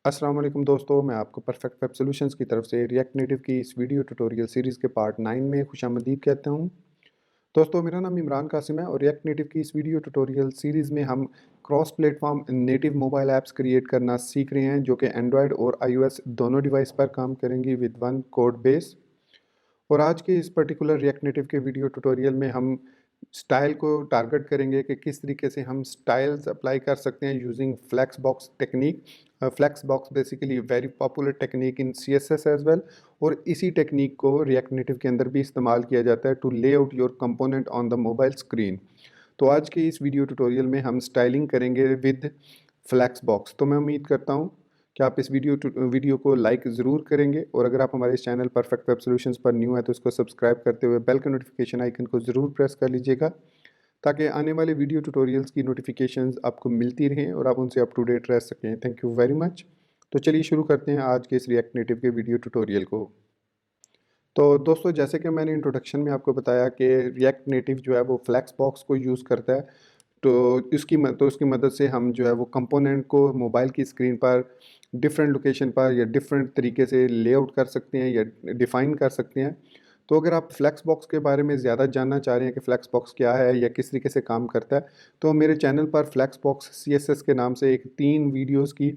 अस्सलाम वालेकुम दोस्तों, मैं आपको परफेक्ट वेब सॉल्यूशंस की तरफ से रिएक्ट नेटिव की इस वीडियो ट्यूटोरियल सीरीज़ के पार्ट 9 में खुशामदीद कहता हूँ। दोस्तों, मेरा नाम इमरान कासिम है और रिएक्ट नेटिव की इस वीडियो ट्यूटोरियल सीरीज़ में हम cross platform native mobile apps create करना सीख रहे हैं, जो कि एंड्रॉयड और आईओएस दोनों डिवाइस पर काम करेंगी विद वन कोड बेस। और आज के इस पर्टिकुलर रिएक्ट नेटिव के वीडियो ट्यूटोरियल में हम स्टाइल को टारगेट करेंगे कि किस तरीके से हम स्टाइल्स अप्लाई कर सकते हैं using flex box technique. Flex box basically very popular technique in CSS as well, और इसी टेक्निक को रिएक्ट नेटिव के अंदर भी इस्तेमाल किया जाता है टू ले out your component on the mobile screen. तो आज के इस वीडियो ट्यूटोरियल में हम स्टाइलिंग करेंगे विद फ्लेक्स बॉक्स। तो मैं उम्मीद करता हूँ कि आप इस वीडियो को लाइक ज़रूर करेंगे, और अगर आप हमारे इस चैनल परफेक्ट वेब सॉल्यूशंस पर न्यू है तो इसको सब्सक्राइब करते हुए बेल के नोटिफिकेशन आइकन को ज़रूर प्रेस कर लीजिएगा, ताकि आने वाले वीडियो ट्यूटोरियल्स की नोटिफिकेशंस आपको मिलती रहें और आप उनसे अप टू डेट रह सकें। Thank you very much. तो चलिए शुरू करते हैं आज के इस रिएक्ट नेटिव के वीडियो ट्यूटोरियल को। तो दोस्तों, जैसे कि मैंने इंट्रोडक्शन में आपको बताया कि रिएक्ट नेटिव जो है वो फ्लैक्स बॉक्स को यूज़ करता है। तो उसकी मदद से हम जो है वो कंपोनेंट को मोबाइल की स्क्रीन पर डिफरेंट लोकेशन पर या डिफरेंट तरीके से लेआउट कर सकते हैं या डिफ़ाइन कर सकते हैं। तो अगर आप फ्लैक्स बॉक्स के बारे में ज़्यादा जानना चाह रहे हैं कि फ्लैक्स बॉक्स क्या है या किस तरीके से काम करता है, तो मेरे चैनल पर फ्लैक्स बॉक्स सीएसएस के नाम से एक 3 वीडियोज़ की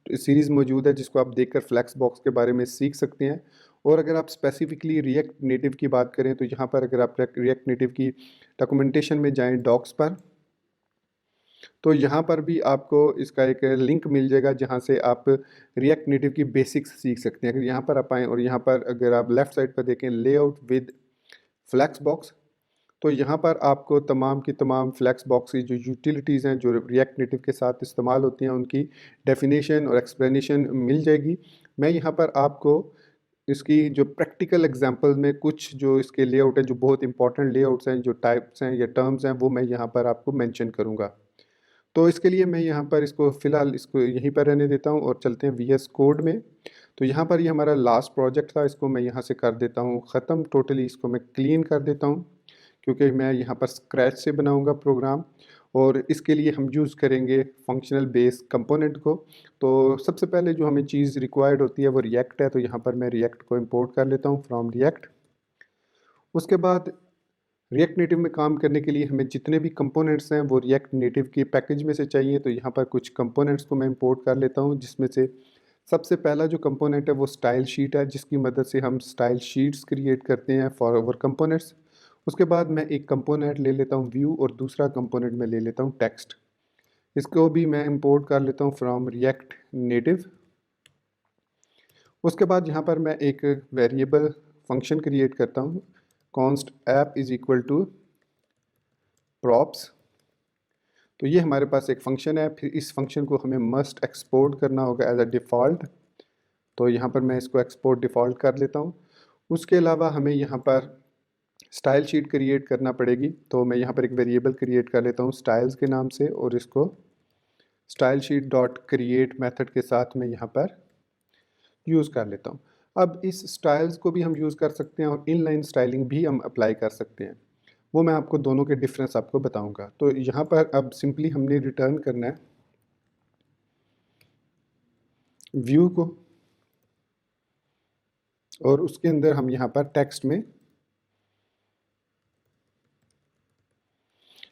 सीरीज़ मौजूद है, जिसको आप देखकर फ्लैक्स बॉक्स के बारे में सीख सकते हैं। और अगर आप स्पेसिफिकली रिएक्ट नेटिव की बात करें, तो यहाँ पर अगर आप रिएक्ट नेटिव की डॉक्यूमेंटेशन में जाएँ डॉक्स पर, तो यहाँ पर भी आपको इसका एक लिंक मिल जाएगा, जहाँ से आप रिएक्ट नेटिव की बेसिक्स सीख सकते हैं। अगर यहाँ पर आप आएँ और यहाँ पर अगर आप लेफ़्ट साइड पर देखें लेआउट विद फ्लैक्स बॉक्स, तो यहाँ पर आपको तमाम की तमाम फ्लैक्स बॉक्स की जो यूटिलिटीज़ हैं, जो रिएक्ट नेटिव के साथ इस्तेमाल होती हैं, उनकी डेफिनेशन और एक्सप्लेनेशन मिल जाएगी। मैं यहाँ पर आपको इसकी जो प्रैक्टिकल एग्जांपल में कुछ जो इसके लेआउट हैं, जो बहुत इंपॉर्टेंट लेआउट्स हैं, जो टाइप्स हैं या टर्म्स हैं, वो मैं यहाँ पर आपको मेंशन करूँगा। तो इसके लिए मैं यहाँ पर इसको फ़िलहाल इसको यहीं पर रहने देता हूँ और चलते हैं वीएस कोड में। तो यहाँ पर ये हमारा लास्ट प्रोजेक्ट था, इसको मैं यहाँ से कर देता हूँ ख़त्म, टोटली इसको मैं क्लीन कर देता हूँ, क्योंकि मैं यहाँ पर स्क्रैच से बनाऊँगा प्रोग्राम। और इसके लिए हम यूज़ करेंगे फंक्शनल बेस कंपोनेंट को। तो सबसे पहले जो हमें चीज़ रिक्वायर्ड होती है वो रिएक्ट है, तो यहाँ पर मैं रिएक्ट को इम्पोर्ट कर लेता हूँ फ्रॉम रिएक्ट। उसके बाद रिएक्ट नेटिव में काम करने के लिए हमें जितने भी कंपोनेंट्स हैं वो रिएक्ट नेटिव के पैकेज में से चाहिए। तो यहाँ पर कुछ कंपोनेंट्स को मैं इंपोर्ट कर लेता हूँ, जिसमें से सबसे पहला जो कंपोनेंट है वो स्टाइल शीट है, जिसकी मदद से हम स्टाइल शीट्स क्रिएट करते हैं फॉर आवर कंपोनेंट्स। उसके बाद मैं एक कंपोनेंट ले लेता हूँ व्यू, और दूसरा कंपोनेंट में ले लेता हूँ टेक्स्ट। इसको भी मैं इंपोर्ट कर लेता हूँ फ्रॉम रिएक्ट नेटिव। उसके बाद यहाँ पर मैं एक वेरिएबल फंक्शन क्रिएट करता हूँ, const app is equal to props. तो ये हमारे पास एक फंक्शन है, फिर इस फंक्शन को हमें मस्ट एक्सपोर्ट करना होगा एज अ डिफ़ॉल्ट। तो यहाँ पर मैं इसको एक्सपोर्ट डिफ़ॉल्ट कर लेता हूँ। उसके अलावा हमें यहाँ पर स्टाइल शीट क्रिएट करना पड़ेगी, तो मैं यहाँ पर एक वेरिएबल क्रिएट कर लेता हूँ स्टाइल्स के नाम से, और इसको style sheet dot create method के साथ मैं यहाँ पर यूज़ कर लेता हूँ। अब इस स्टाइल्स को भी हम यूज़ कर सकते हैं और इनलाइन स्टाइलिंग भी हम अप्लाई कर सकते हैं। वो मैं आपको दोनों के डिफरेंस आपको बताऊंगा। तो यहाँ पर अब सिंपली हमने रिटर्न करना है व्यू को, और उसके अंदर हम यहाँ पर टेक्स्ट में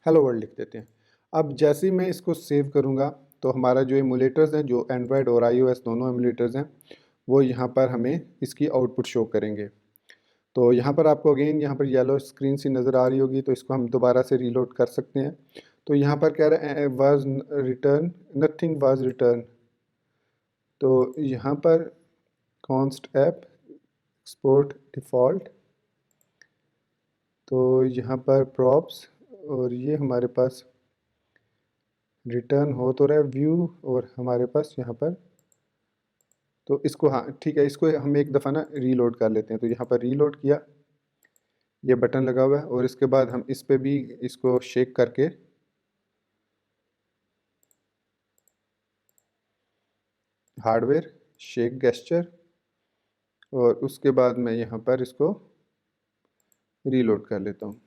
हेलो वर्ल्ड लिख देते हैं। अब जैसे ही मैं इसको सेव करूँगा, तो हमारा जो एमुलेटर्स हैं, जो एंड्रॉयड और आईओएस दोनों एमुलेटर्स हैं, वो यहाँ पर हमें इसकी आउटपुट शो करेंगे। तो यहाँ पर आपको अगेन यहाँ पर येलो स्क्रीन सी नज़र आ रही होगी, तो इसको हम दोबारा से रीलोड कर सकते हैं। तो यहाँ पर कह रहे हैं was written, nothing was written. तो यहाँ पर कॉन्स्ट ऐप एक्सपोर्ट डिफ़ॉल्ट, तो यहाँ पर प्रॉप्स, और ये हमारे पास रिटर्न हो तो रहा है व्यू, और हमारे पास यहाँ पर, तो इसको हाँ ठीक है, इसको हम एक दफ़ा ना रीलोड कर लेते हैं। तो यहाँ पर रीलोड किया, ये बटन लगा हुआ है, और इसके बाद हम इस पे भी इसको शेक करके हार्डवेयर शेक गेस्चर, और उसके बाद मैं यहाँ पर इसको रीलोड कर लेता हूँ।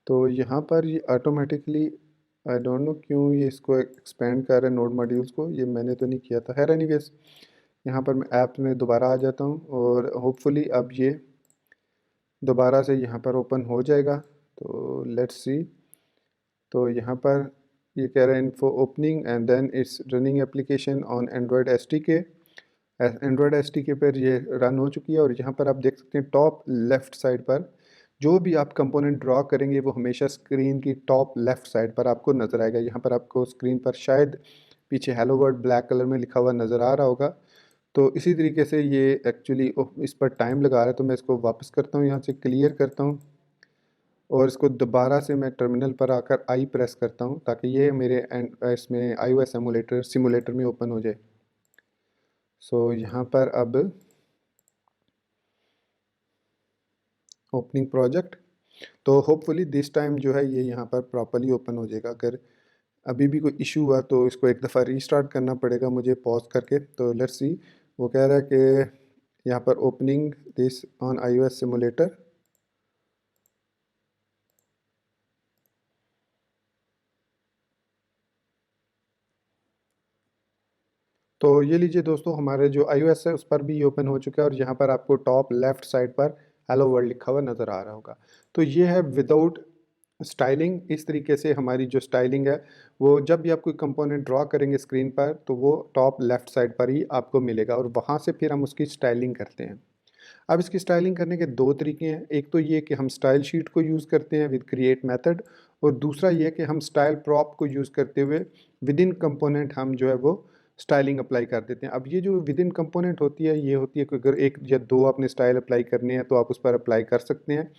तो यहाँ पर ये ऑटोमेटिकली आई डोंट नो क्यों ये इसको एक्सपेंड कर रहा है नोड मॉड्यूल्स को, ये मैंने तो नहीं किया था। खैर एनीवेज, यहाँ पर मैं ऐप में दोबारा आ जाता हूँ और होपफुली अब ये दोबारा से यहाँ पर ओपन हो जाएगा। तो लेट्स सी। तो यहाँ पर ये कह रहा है info opening and then it's running application on Android SDK. Android SDK पर ये रन हो चुकी है और यहाँ पर आप देख सकते हैं टॉप लेफ़्ट साइड पर जो भी आप कंपोनेंट ड्रॉ करेंगे वो हमेशा स्क्रीन की टॉप लेफ़्ट साइड पर आपको नज़र आएगा। यहाँ पर आपको स्क्रीन पर शायद पीछे हेलो वर्ल्ड ब्लैक कलर में लिखा हुआ नज़र आ रहा होगा। तो इसी तरीके से ये एक्चुअली इस पर टाइम लगा रहा है, तो मैं इसको वापस करता हूँ, यहाँ से क्लियर करता हूँ और इसको दोबारा से मैं टर्मिनल पर आकर आई प्रेस करता हूँ ताकि ये मेरे इसमें iOS सिमुलेटर में ओपन हो जाए। सो यहाँ पर अब ओपनिंग प्रोजेक्ट, तो होपफुली दिस टाइम जो है ये यहाँ पर प्रॉपर्ली ओपन हो जाएगा। अगर अभी भी कोई इशू हुआ तो इसको एक दफ़ा रीस्टार्ट करना पड़ेगा मुझे पॉज करके। तो लेट्स सी, वो कह रहा है कि यहाँ पर opening this on iOS simulator. तो ये लीजिए दोस्तों, हमारे जो iOS है उस पर भी ये ओपन हो चुका है और यहाँ पर आपको टॉप लेफ़्ट साइड पर हेलो वर्ल्ड लिखा हुआ नज़र आ रहा होगा। तो ये है विदाउट स्टाइलिंग। इस तरीके से हमारी जो स्टाइलिंग है वो जब भी आप कोई कंपोनेंट ड्रॉ करेंगे स्क्रीन पर तो वो टॉप लेफ़्ट साइड पर ही आपको मिलेगा और वहाँ से फिर हम उसकी स्टाइलिंग करते हैं। अब इसकी स्टाइलिंग करने के दो तरीके हैं। एक तो ये कि हम स्टाइल शीट को यूज़ करते हैं विद क्रिएट मेथड, और दूसरा ये कि हम स्टाइल प्रॉप को यूज़ करते हुए विद इन कंपोनेंट हम जो है वो स्टाइलिंग अप्लाई कर देते हैं। अब ये जो विद इन कंपोनेंट होती है ये होती है कि अगर एक या दो आपने स्टाइल अप्लाई करने हैं तो आप उस पर अप्लाई कर सकते हैं।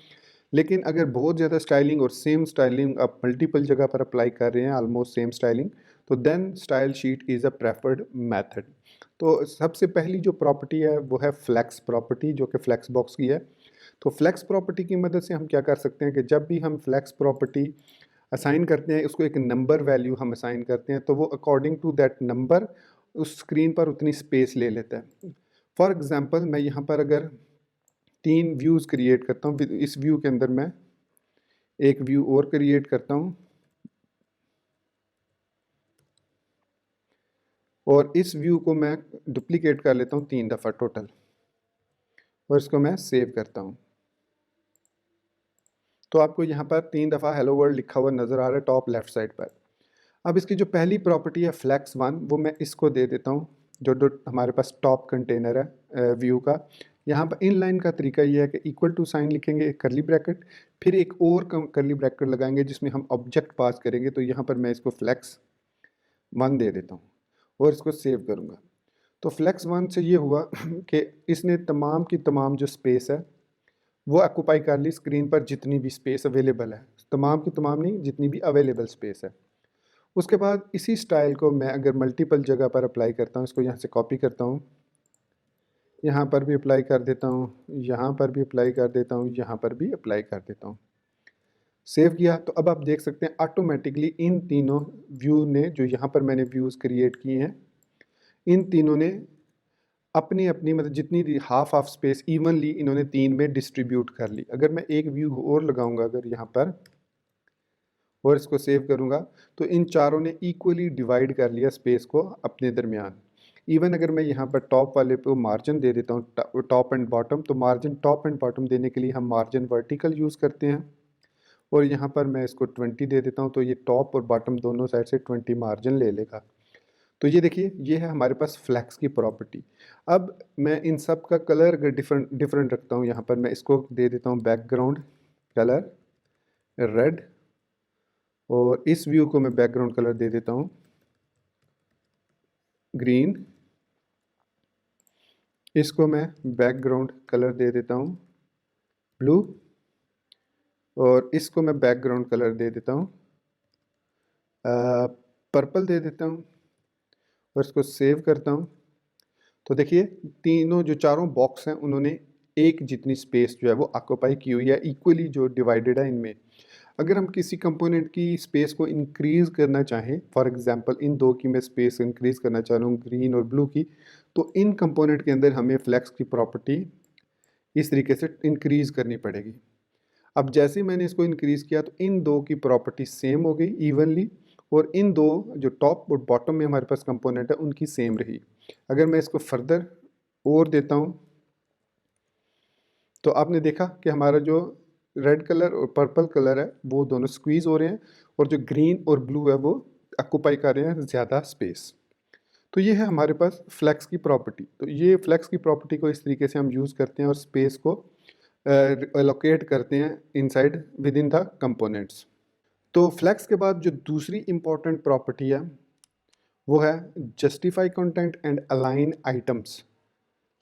लेकिन अगर बहुत ज़्यादा स्टाइलिंग और सेम स्टाइलिंग आप मल्टीपल जगह पर अप्लाई कर रहे हैं ऑलमोस्ट सेम स्टाइलिंग, तो then style sheet is a preferred method. तो सबसे पहली जो प्रॉपर्टी है वो है फ्लेक्स प्रॉपर्टी, जो कि फ्लेक्स बॉक्स की है। तो फ्लेक्स प्रॉपर्टी की मदद से हम क्या कर सकते हैं कि जब भी हम फ्लेक्स प्रॉपर्टी असाइन करते हैं, उसको एक नंबर वैल्यू हम असाइन करते हैं, तो वो अकॉर्डिंग टू दैट नंबर उस स्क्रीन पर उतनी स्पेस ले लेता है। फॉर एग्ज़ाम्पल मैं यहाँ पर अगर 3 व्यूज़ क्रिएट करता हूँ, इस व्यू के अंदर मैं एक व्यू और क्रिएट करता हूँ और इस व्यू को मैं डुप्लीकेट कर लेता हूँ 3 दफ़ा टोटल और इसको मैं सेव करता हूँ। तो आपको यहाँ पर 3 दफ़ा हेलो वर्ल्ड लिखा हुआ नज़र आ रहा है टॉप लेफ़्ट साइड पर। अब इसकी जो पहली प्रॉपर्टी है फ्लैक्स वन, वो मैं इसको दे देता हूँ जो जो हमारे पास टॉप कंटेनर है व्यू का। यहाँ पर इन लाइन का तरीका ये है कि इक्वल टू साइन लिखेंगे, करली ब्रैकेट, फिर एक और करली ब्रैकेट लगाएंगे जिसमें हम ऑब्जेक्ट पास करेंगे। तो यहाँ पर मैं इसको फ्लैक्स वन दे देता हूँ और इसको सेव करूँगा। तो फ्लैक्स वन से ये हुआ कि इसने तमाम की तमाम जो स्पेस है वो ऑक्यूपाई कर ली स्क्रीन पर, जितनी भी स्पेस अवेलेबल है, तमाम की तमाम नहीं, जितनी भी अवेलेबल स्पेस है। उसके बाद इसी स्टाइल को मैं अगर मल्टीपल जगह पर अप्लाई करता हूँ, इसको यहाँ से कॉपी करता हूँ, यहाँ पर भी अप्लाई कर देता हूँ, यहाँ पर भी अप्लाई कर देता हूँ, यहाँ पर भी अप्लाई कर देता हूँ, सेव किया। तो अब आप देख सकते हैं ऑटोमेटिकली इन तीनों व्यू ने, जो यहाँ पर मैंने व्यूज़ क्रिएट किए हैं, इन तीनों ने अपनी अपनी मतलब जितनी हाफ हाफ स्पेस इवनली इन्होंने 3 में डिस्ट्रीब्यूट कर ली। अगर मैं एक व्यू और लगाऊंगा अगर यहाँ पर और इसको सेव करूँगा, तो इन चारों ने इक्वली डिवाइड कर लिया स्पेस को अपने दरमियान। इवन अगर मैं यहाँ पर टॉप वाले पे मार्जिन दे देता हूँ, टॉप एंड बॉटम, तो मार्जिन टॉप एंड बॉटम देने के लिए हम मार्जिन वर्टिकल यूज़ करते हैं और यहाँ पर मैं इसको 20 दे देता हूँ, तो ये टॉप और बॉटम दोनों साइड से 20 मार्जिन ले लेगा। तो ये देखिए, ये है हमारे पास फ्लैक्स की प्रॉपर्टी। अब मैं इन सब का कलर अगर डिफरेंट डिफरेंट रखता हूँ, यहाँ पर मैं इसको दे देता हूँ बैकग्राउंड कलर रेड और इस व्यू को मैं बैकग्राउंड कलर दे देता हूँ ग्रीन, इसको मैं बैकग्राउंड कलर दे देता हूँ ब्लू और इसको मैं बैकग्राउंड कलर दे देता हूँ पर्पल दे देता हूँ और इसको सेव करता हूँ। तो देखिए तीनों जो चारों बॉक्स हैं उन्होंने एक जितनी स्पेस जो है वो ऑक्यूपाई की हुई है, इक्वली जो डिवाइडेड है इनमें। अगर हम किसी कंपोनेंट की स्पेस को इंक्रीज़ करना चाहें, फॉर एग्जांपल इन दो की मैं स्पेस इंक्रीज़ करना चाह रहा हूँ ग्रीन और ब्लू की, तो इन कंपोनेंट के अंदर हमें फ्लैक्स की प्रॉपर्टी इस तरीके से इंक्रीज़ करनी पड़ेगी। अब जैसे ही मैंने इसको इंक्रीज़ किया तो इन दो की प्रॉपर्टी सेम हो गई इवनली, और इन दो जो टॉप और बॉटम में हमारे पास कंपोनेंट है उनकी सेम रही। अगर मैं इसको फर्दर और देता हूँ तो आपने देखा कि हमारा जो रेड कलर और पर्पल कलर है वो दोनों स्क्वीज हो रहे हैं, और जो ग्रीन और ब्लू है वो ऑक्यूपाई कर रहे हैं ज़्यादा स्पेस। तो ये है हमारे पास फ्लेक्स की प्रॉपर्टी। तो ये फ्लेक्स की प्रॉपर्टी को इस तरीके से हम यूज़ करते हैं और स्पेस को एलोकेट करते हैं inside with in the components. तो फ्लेक्स के बाद जो दूसरी इंपॉर्टेंट प्रॉपर्टी है वो है justify content and align items.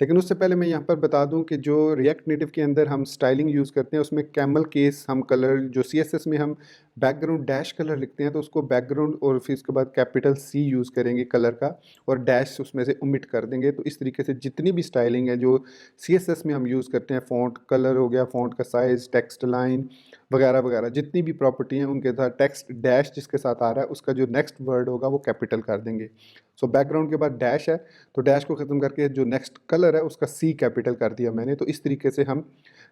लेकिन उससे पहले मैं यहाँ पर बता दूं कि जो रिएक्ट नेटिव के अंदर हम स्टाइलिंग यूज़ करते हैं उसमें कैमल केस हम कलर, जो CSS में हम बैकग्राउंड डैश कलर लिखते हैं तो उसको बैकग्राउंड और फिर उसके बाद कैपिटल C यूज़ करेंगे कलर का, और डैश उसमें से ओमिट कर देंगे। तो इस तरीके से जितनी भी स्टाइलिंग है जो CSS में हम यूज़ करते हैं, फ़ॉन्ट कलर हो गया, फ़ॉन्ट का साइज़, टेक्स्ट लाइन वगैरह वगैरह, जितनी भी प्रॉपर्टी हैं उनके साथ टेक्स्ट डैश जिसके साथ आ रहा है उसका जो नेक्स्ट वर्ड होगा वो कैपिटल कर देंगे। सो बैकग्राउंड के बाद डैश है तो डैश को ख़त्म करके जो नेक्स्ट कलर है उसका C कैपिटल कर दिया मैंने। तो इस तरीके से हम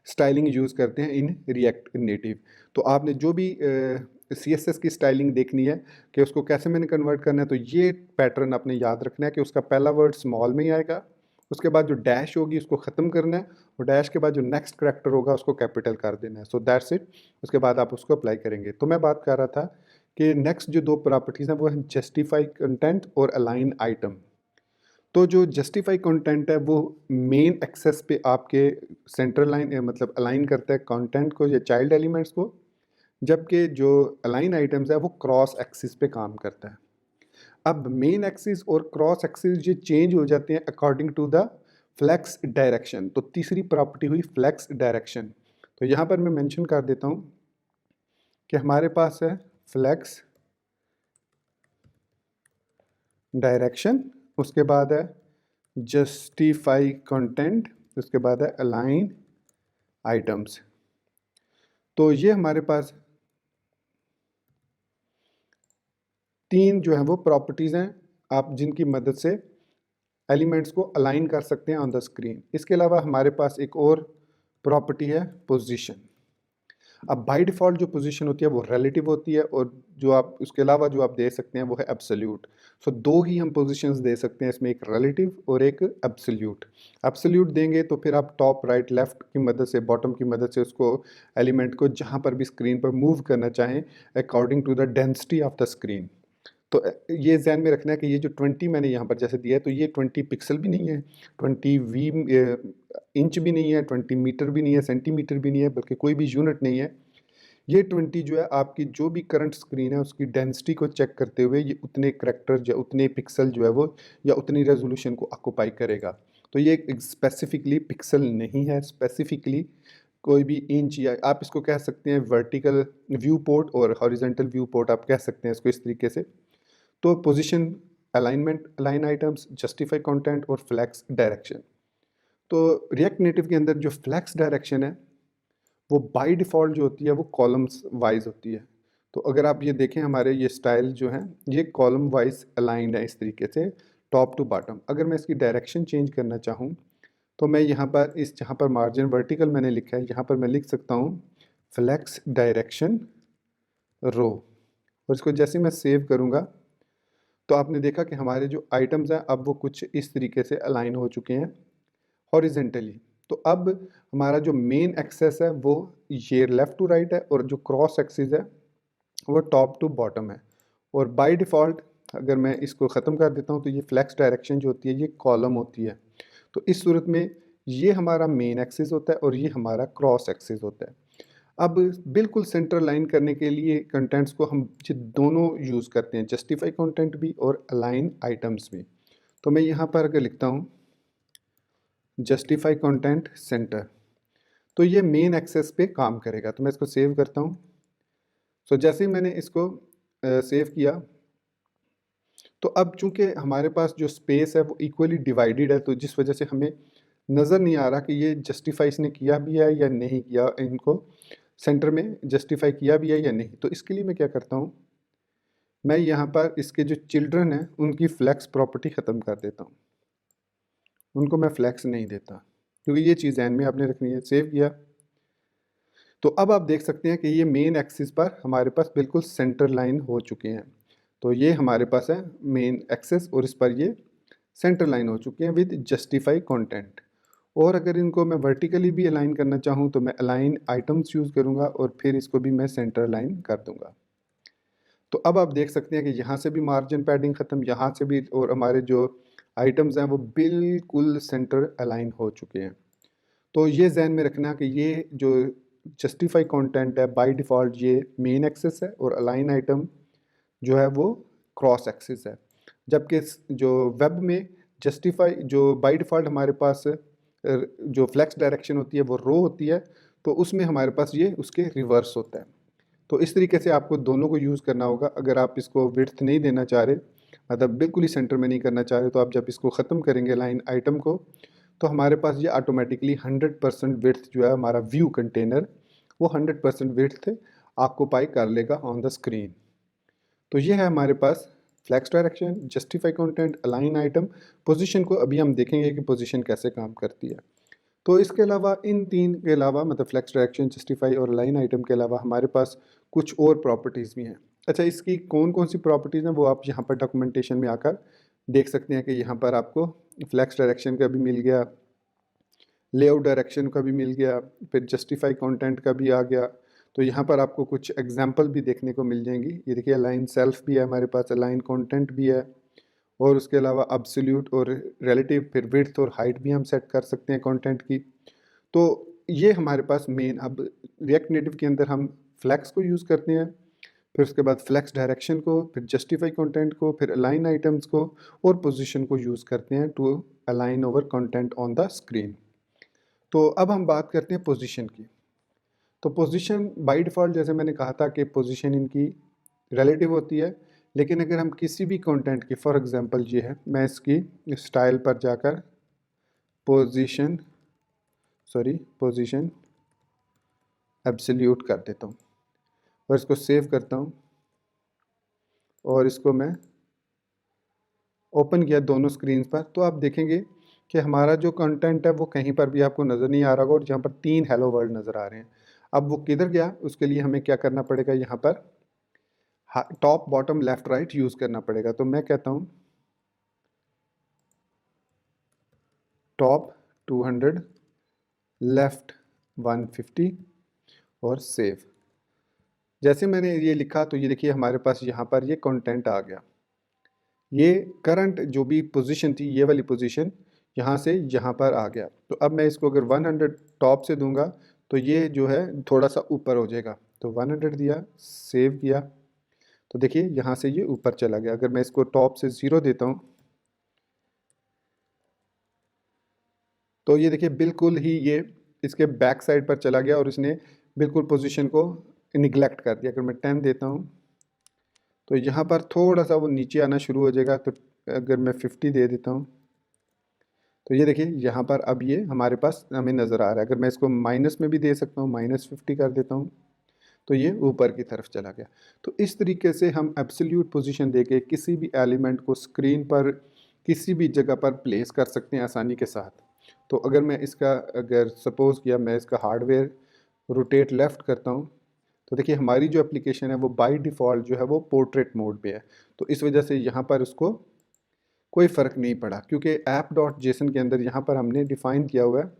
स्टाइलिंग यूज़ करते हैं इन रिएक्ट नेटिव। तो आपने जो भी CSS की स्टाइलिंग देखनी है कि उसको कैसे मैंने कन्वर्ट करना है, तो ये पैटर्न आपने याद रखना है कि उसका पहला वर्ड स्मॉल में ही आएगा, उसके बाद जो डैश होगी उसको ख़त्म करना है, और डैश के बाद जो नेक्स्ट करैक्टर होगा उसको कैपिटल कर देना है। So that's it. उसके बाद आप उसको अप्लाई करेंगे। तो मैं बात कर रहा था कि नेक्स्ट जो दो प्रॉपर्टीज़ हैं वो है जस्टिफाई कंटेंट और अलाइन आइटम। तो जो जस्टिफाई कंटेंट है वो मेन एक्सेस पे आपके सेंट्रल लाइन मतलब अलाइन करता है कंटेंट को या चाइल्ड एलिमेंट्स को, जबकि जो अलाइन आइटम्स है वो क्रॉस एक्सिस पे काम करता है। अब मेन एक्सिस और क्रॉस एक्सिस ये चेंज हो जाते हैं according to the flex direction. तो तीसरी प्रॉपर्टी हुई फ्लेक्स डायरेक्शन। तो यहाँ पर मैं मेंशन कर देता हूँ कि हमारे पास है फ्लेक्स डायरेक्शन, उसके बाद है जस्टिफाई कंटेंट, उसके बाद है अलाइन आइटम्स। तो ये हमारे पास तीन जो है वो प्रॉपर्टीज़ हैं आप जिनकी मदद से एलिमेंट्स को अलाइन कर सकते हैं ऑन द स्क्रीन। इसके अलावा हमारे पास एक और प्रॉपर्टी है पोजीशन। अब बाय डिफ़ॉल्ट जो पोजीशन होती है वो रिलेटिव होती है, और जो आप उसके अलावा जो आप दे सकते हैं वो है एब्सोल्यूट। सो दो ही हम पोजीशंस दे सकते हैं इसमें, एक रिलेटिव और एक एब्सोल्यूट। एब्सोल्यूट देंगे तो फिर आप टॉप राइट लेफ्ट की मदद से, बॉटम की मदद से उसको एलिमेंट को जहाँ पर भी स्क्रीन पर मूव करना चाहें according to the density of the screen. तो ये ध्यान में रखना है कि ये जो 20 मैंने यहाँ पर जैसे दिया है तो ये 20 पिक्सल भी नहीं है, 20 इंच भी नहीं है, 20 मीटर भी नहीं है, सेंटीमीटर भी नहीं है, बल्कि कोई भी यूनिट नहीं है। ये 20 जो है आपकी जो भी करंट स्क्रीन है उसकी डेंसिटी को चेक करते हुए ये उतने करैक्टर या उतने पिक्सल जो है वो या उतनी रेजोल्यूशन को ऑक्यूपाई करेगा। तो ये एक स्पेसिफिकली पिक्सल नहीं है, स्पेसिफिकली कोई भी इंच, या आप इसको कह सकते हैं वर्टिकल व्यू पोर्ट और हॉरिजेंटल व्यू पोर्ट, आप कह सकते हैं इसको इस तरीके से। तो position, alignment, align items, justify content और फ्लेक्स डायरेक्शन। तो रिएक्ट नेटिव के अंदर जो फ्लेक्स डायरेक्शन है वो बाय डिफ़ॉल्ट जो होती है वो कॉलम्स वाइज होती है। तो अगर आप ये देखें हमारे ये स्टाइल जो हैं ये कॉलम वाइज अलाइंड है इस तरीके से टॉप टू बॉटम। अगर मैं इसकी डायरेक्शन चेंज करना चाहूँ तो मैं यहाँ पर इस जहाँ पर मार्जिन वर्टिकल मैंने लिखा है यहाँ पर मैं लिख सकता हूँ फ्लेक्स डायरेक्शन रो, और इसको जैसे मैं सेव करूँगा तो आपने देखा कि हमारे जो आइटम्स हैं अब वो कुछ इस तरीके से अलाइन हो चुके हैं हॉरिजेंटली। तो अब हमारा जो मेन एक्सेस है वो ये लेफ़्ट टू राइट है, और जो क्रॉस एक्सिस है वो टॉप टू बॉटम है। और बाय डिफ़ॉल्ट अगर मैं इसको ख़त्म कर देता हूँ तो ये फ्लेक्स डायरेक्शन जो होती है ये कॉलम होती है। तो इस सूरत में ये हमारा मेन एक्सिस होता है और ये हमारा क्रॉस एक्सिस होता है। अब बिल्कुल सेंटर लाइन करने के लिए कंटेंट्स को हम ये दोनों यूज़ करते हैं, जस्टिफाई कंटेंट भी और अलाइन आइटम्स भी। तो मैं यहाँ पर अगर लिखता हूँ जस्टिफाई कंटेंट सेंटर तो ये मेन एक्सेस पे काम करेगा। तो मैं इसको सेव करता हूँ। सो जैसे ही मैंने इसको सेव किया तो अब चूंकि हमारे पास जो स्पेस है वो इक्वली डिवाइडेड है, तो जिस वजह से हमें नज़र नहीं आ रहा कि ये जस्टिफाई इसने किया भी है या नहीं किया, इनको सेंटर में जस्टिफाई किया भी है या नहीं। तो इसके लिए मैं क्या करता हूँ, मैं यहाँ पर इसके जो चिल्ड्रन हैं उनकी फ्लैक्स प्रॉपर्टी ख़त्म कर देता हूँ, उनको मैं फ्लैक्स नहीं देता क्योंकि ये चीज़ ध्यान में आपने रखनी है। सेव किया तो अब आप देख सकते हैं कि ये मेन एक्सिस पर हमारे पास बिल्कुल सेंटर लाइन हो चुके हैं। तो ये हमारे पास है मेन एक्सिस और इस पर ये सेंटर लाइन हो चुकी है विद जस्टिफाई कंटेंट। और अगर इनको मैं वर्टिकली भी अलाइन करना चाहूँ तो मैं अलाइन आइटम्स यूज़ करूँगा और फिर इसको भी मैं सेंटर लाइन कर दूँगा। तो अब आप देख सकते हैं कि यहाँ से भी मार्जिन पैडिंग ख़त्म, यहाँ से भी, और हमारे जो आइटम्स हैं वो बिल्कुल सेंटर अलाइन हो चुके हैं। तो ये ज़हन में रखना कि ये जो जस्टिफाई कंटेंट है बाय डिफ़ॉल्ट ये मेन एक्सिस है और अलाइन आइटम जो है वो क्रॉस एक्सिस है। जबकि जो वेब में जस्टिफाई जो बाय डिफ़ॉल्ट हमारे पास जो फ्लेक्स डायरेक्शन होती है वो रो होती है, तो उसमें हमारे पास ये उसके रिवर्स होता है। तो इस तरीके से आपको दोनों को यूज़ करना होगा। अगर आप इसको विड्थ नहीं देना चाह रहे, मतलब बिल्कुल ही सेंटर में नहीं करना चाह रहे, तो आप जब इसको ख़त्म करेंगे लाइन आइटम को, तो हमारे पास ये ऑटोमेटिकली 100% विड्थ जो है हमारा व्यू कंटेनर वो 100% विड्थ ऑक्यूपाई कर लेगा ऑन द स्क्रीन। तो ये है हमारे पास flex direction, justify content, align item. Position को अभी हम देखेंगे कि पोजीशन कैसे काम करती है। तो इसके अलावा इन तीन के अलावा मतलब फ्लेक्स डायरेक्शन, जस्टिफाई और लाइन आइटम के अलावा हमारे पास कुछ और प्रॉपर्टीज़ भी हैं। अच्छा, इसकी कौन कौन सी प्रॉपर्टीज़ हैं वो आप यहाँ पर डॉक्यूमेंटेशन में आकर देख सकते हैं कि यहाँ पर आपको फ्लेक्स डायरेक्शन का भी मिल गया, लेआउट डायरेक्शन का भी मिल गया, फिर जस्टिफाई कंटेंट का भी आ गया। तो यहाँ पर आपको कुछ एग्जांपल भी देखने को मिल जाएंगी। ये देखिए अलाइन सेल्फ भी है हमारे पास, अलाइन कंटेंट भी है, और उसके अलावा अब्सोल्यूट और रिलेटिव, फिर विड्थ और हाइट भी हम सेट कर सकते हैं कंटेंट की। तो ये हमारे पास मेन, अब रिएक्ट नेटिव के अंदर हम फ्लैक्स को यूज़ करते हैं, फिर उसके बाद फ्लैक्स डायरेक्शन को, फिर जस्टिफाई कंटेंट को, फिर अलाइन आइटम्स को और पोजीशन को यूज़ करते हैं to align over content on the screen. तो अब हम बात करते हैं पोजीशन की। तो पोजीशन बाय डिफ़ॉल्ट जैसे मैंने कहा था कि पोजीशन इनकी रिलेटिव होती है, लेकिन अगर हम किसी भी कंटेंट की, फॉर एग्जांपल ये है, मैं इसकी स्टाइल पर जाकर पोजीशन एब्सोल्यूट कर देता हूँ और इसको सेव करता हूँ और इसको मैं ओपन किया दोनों स्क्रीन्स पर, तो आप देखेंगे कि हमारा जो कंटेंट है वो कहीं पर भी आपको नज़र नहीं आ रहा होगा और यहाँ पर 3 हेलो वर्ल्ड नज़र आ रहे हैं। अब वो किधर गया, उसके लिए हमें क्या करना पड़ेगा, यहाँ पर top bottom left right use करना पड़ेगा। तो मैं कहता हूँ टॉप 200, लेफ्ट 150 और सेव। जैसे मैंने ये लिखा तो ये देखिए हमारे पास यहाँ पर ये कंटेंट आ गया। ये करंट जो भी पोजीशन थी, ये वाली पोजीशन यहाँ से यहाँ पर आ गया। तो अब मैं इसको अगर 100 टॉप से दूंगा तो ये जो है थोड़ा सा ऊपर हो जाएगा। तो 100 दिया, सेव किया, तो देखिए यहाँ से ये ऊपर चला गया। अगर मैं इसको टॉप से 0 देता हूँ तो ये देखिए बिल्कुल ही ये इसके बैक साइड पर चला गया और इसने बिल्कुल पोजीशन को निगलेक्ट कर दिया। अगर मैं 10 देता हूँ तो यहाँ पर थोड़ा सा वो नीचे आना शुरू हो जाएगा। तो अगर मैं 50 दे देता हूँ तो ये देखिए यहाँ पर अब ये हमारे पास हमें नज़र आ रहा है। अगर मैं इसको माइनस में भी दे सकता हूँ, -50 कर देता हूँ, तो ये ऊपर की तरफ चला गया। तो इस तरीके से हम एब्सोल्यूट पोजीशन देके किसी भी एलिमेंट को स्क्रीन पर किसी भी जगह पर प्लेस कर सकते हैं आसानी के साथ। तो अगर मैं इसका, अगर सपोज़ किया मैं इसका हार्डवेयर रोटेट लेफ़्ट करता हूँ, तो देखिए हमारी जो एप्लीकेशन है वो बाय डिफ़ॉल्ट जो है वो पोर्ट्रेट मोड पे है। तो इस वजह से यहाँ पर उसको कोई फ़र्क नहीं पड़ा, क्योंकि ऐप डॉट जेसन के अंदर यहाँ पर हमने डिफ़ाइन किया हुआ है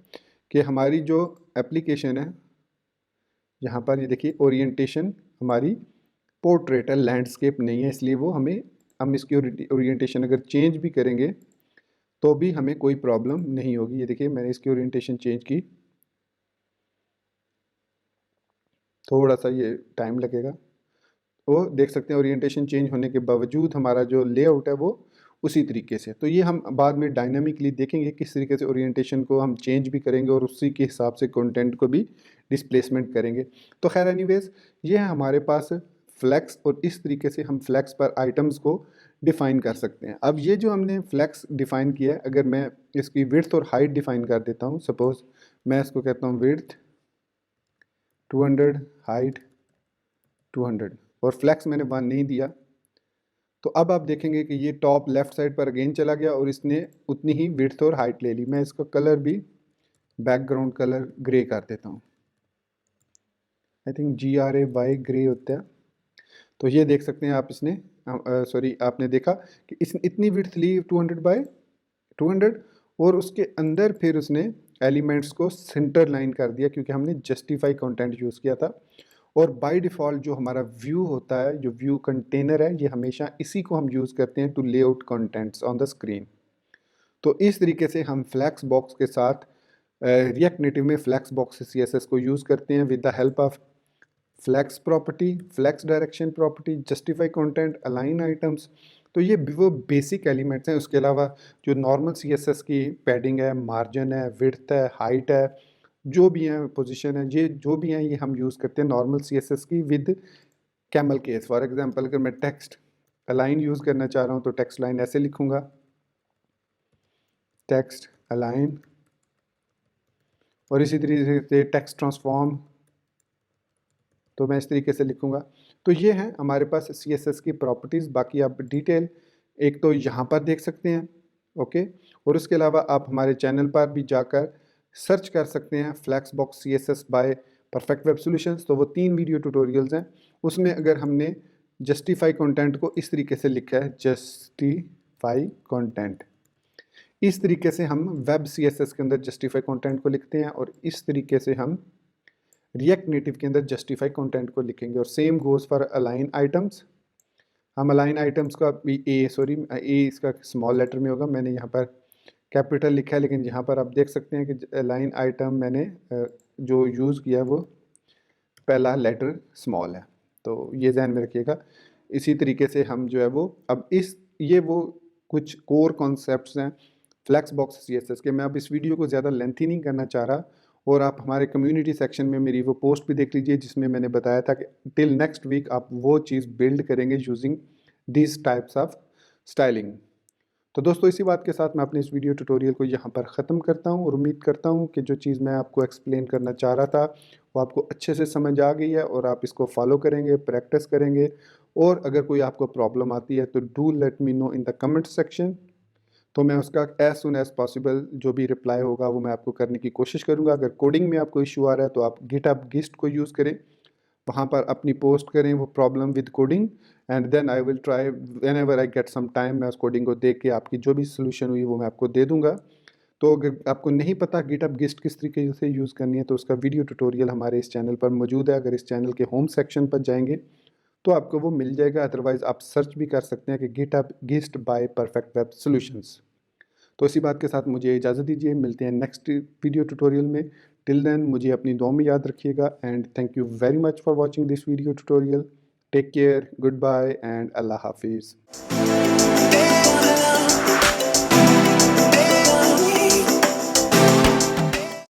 कि हमारी जो एप्लीकेशन है, यहाँ पर ये देखिए ओरिएंटेशन हमारी पोर्ट्रेट है, लैंडस्केप नहीं है, इसलिए वो हम इसकी ओरिएंटेशन अगर चेंज भी करेंगे तो भी हमें कोई प्रॉब्लम नहीं होगी। ये देखिए मैंने इसकी ओरिएंटेशन चेंज की, थोड़ा सा ये टाइम लगेगा। वो देख सकते हैं ओरिएंटेशन चेंज होने के बावजूद हमारा जो लेआउट है वो उसी तरीके से। तो ये हम बाद में डायनामिकली देखेंगे किस तरीके से ओरिएंटेशन को हम चेंज भी करेंगे और उसी के हिसाब से कंटेंट को भी डिस्प्लेसमेंट करेंगे। तो खैर एनीवेज ये है हमारे पास फ्लैक्स, और इस तरीके से हम फ्लैक्स पर आइटम्स को डिफ़ाइन कर सकते हैं। अब ये जो हमने फ्लैक्स डिफ़ाइन किया है, अगर मैं इसकी विड्थ और हाइट डिफ़ाइन कर देता हूँ, सपोज़ मैं इसको कहता हूँ विड्थ 200, हाइट 200 और फ्लैक्स मैंने 1 नहीं दिया, तो अब आप देखेंगे कि ये टॉप लेफ़्ट साइड पर अगेन चला गया और इसने उतनी ही विड्थ और हाइट ले ली। मैं इसका कलर भी बैकग्राउंड कलर ग्रे कर देता हूँ। आई थिंक GRAY ग्रे होता है। तो ये देख सकते हैं आप, इसने सॉरी आपने देखा कि इस इतनी विड्थ ली 200 बाय 200, और उसके अंदर फिर उसने एलिमेंट्स को सेंटर लाइन कर दिया क्योंकि हमने जस्टिफाई कंटेंट यूज़ किया था। और बाय डिफ़ॉल्ट जो हमारा व्यू होता है, जो व्यू कंटेनर है, ये हमेशा इसी को हम यूज़ करते हैं to layout contents on the screen. तो इस तरीके से हम फ्लैक्स बॉक्स के साथ रिएक्ट नेटिव में फ्लैक्स बॉक्स CSS को यूज़ करते हैं with the help of flex property, flex direction property, justify content, align items. तो ये वो बेसिक एलिमेंट्स हैं। उसके अलावा जो नॉर्मल CSS की पैडिंग है, मार्जिन है, विड्थ है, हाइट है, जो भी हैं, पोजीशन है, ये जो भी हैं, ये हम यूज़ करते हैं नॉर्मल CSS की with camel case. For example अगर मैं टेक्स्ट अलाइन यूज़ करना चाह रहा हूँ तो टेक्स्ट लाइन ऐसे लिखूँगा, टेक्स्ट अलाइन। और इसी तरीके से टेक्स्ट ट्रांसफॉर्म, तो मैं इस तरीके से लिखूँगा। तो ये हैं हमारे पास CSS की प्रॉपर्टीज़। बाकी आप डिटेल एक तो यहाँ पर देख सकते हैं, ओके। और उसके अलावा आप हमारे चैनल पर भी जाकर सर्च कर सकते हैं flex box CSS by Perfect Web Solutions. तो वो 3 वीडियो ट्यूटोरियल्स हैं। उसमें अगर हमने जस्टिफाई कंटेंट को इस तरीके से लिखा है, जस्टिफाई कंटेंट, इस तरीके से हम वेब CSS के अंदर जस्टिफाई कंटेंट को लिखते हैं, और इस तरीके से हम रिएक्ट नेटिव के अंदर जस्टिफाई कंटेंट को लिखेंगे। और same goes for align items. हम अलाइन आइटम्स का भी ए इसका स्मॉल लेटर में होगा, मैंने यहाँ पर कैपिटल लिखा है, लेकिन यहाँ पर आप देख सकते हैं कि अलाइन आइटम मैंने जो यूज़ किया है वो पहला लेटर स्मॉल है। तो ये ध्यान में रखिएगा। इसी तरीके से हम जो है वो अब ये वो कुछ कोर कॉन्सेप्ट्स हैं फ्लैक्स बॉक्स CSS के। मैं अब इस वीडियो को ज़्यादा लेंथी नहीं करना चाह रहा, और आप हमारे कम्युनिटी सेक्शन में मेरी वो पोस्ट भी देख लीजिए जिसमें मैंने बताया था कि टिल नेक्स्ट वीक आप वो चीज़ बिल्ड करेंगे using this types of styling. तो दोस्तों इसी बात के साथ मैं अपने इस वीडियो ट्यूटोरियल को यहाँ पर ख़त्म करता हूँ, और उम्मीद करता हूँ कि जो चीज़ मैं आपको एक्सप्लेन करना चाह रहा था वो आपको अच्छे से समझ आ गई है, और आप इसको फॉलो करेंगे, प्रैक्टिस करेंगे। और अगर कोई आपको प्रॉब्लम आती है तो do let me know in the comment section. तो मैं उसका एज सुन एज़ पॉसिबल जो भी रिप्लाई होगा वो मैं आपको करने की कोशिश करूँगा। अगर कोडिंग में आपको इशू आ रहा है तो आप गिटहब गिस्ट को यूज़ करें, वहाँ पर अपनी पोस्ट करें वो problem with coding, and then I will try whenever I get some time, मैं उस कोडिंग को देख के आपकी जो भी सोल्यूशन हुई वो मैं आपको दे दूँगा। तो अगर आपको नहीं पता गिटहब गिस्ट किस तरीके से यूज़ करनी है तो उसका वीडियो ट्यूटोरियल हमारे इस चैनल पर मौजूद है। अगर इस चैनल के होम सेक्शन पर जाएंगे तो आपको वो मिल जाएगा, अदरवाइज़ आप सर्च भी कर सकते हैं कि GitHub gist bye Perfect Web Solutions. तो इसी बात के साथ मुझे इजाज़त दीजिए, मिलते हैं नेक्स्ट वीडियो ट्यूटोरियल में। टिल देन मुझे अपनी दुआ में याद रखिएगा, and thank you very much for watching this video tutorial. Take care, good bye and अल्लाह हाफिज़।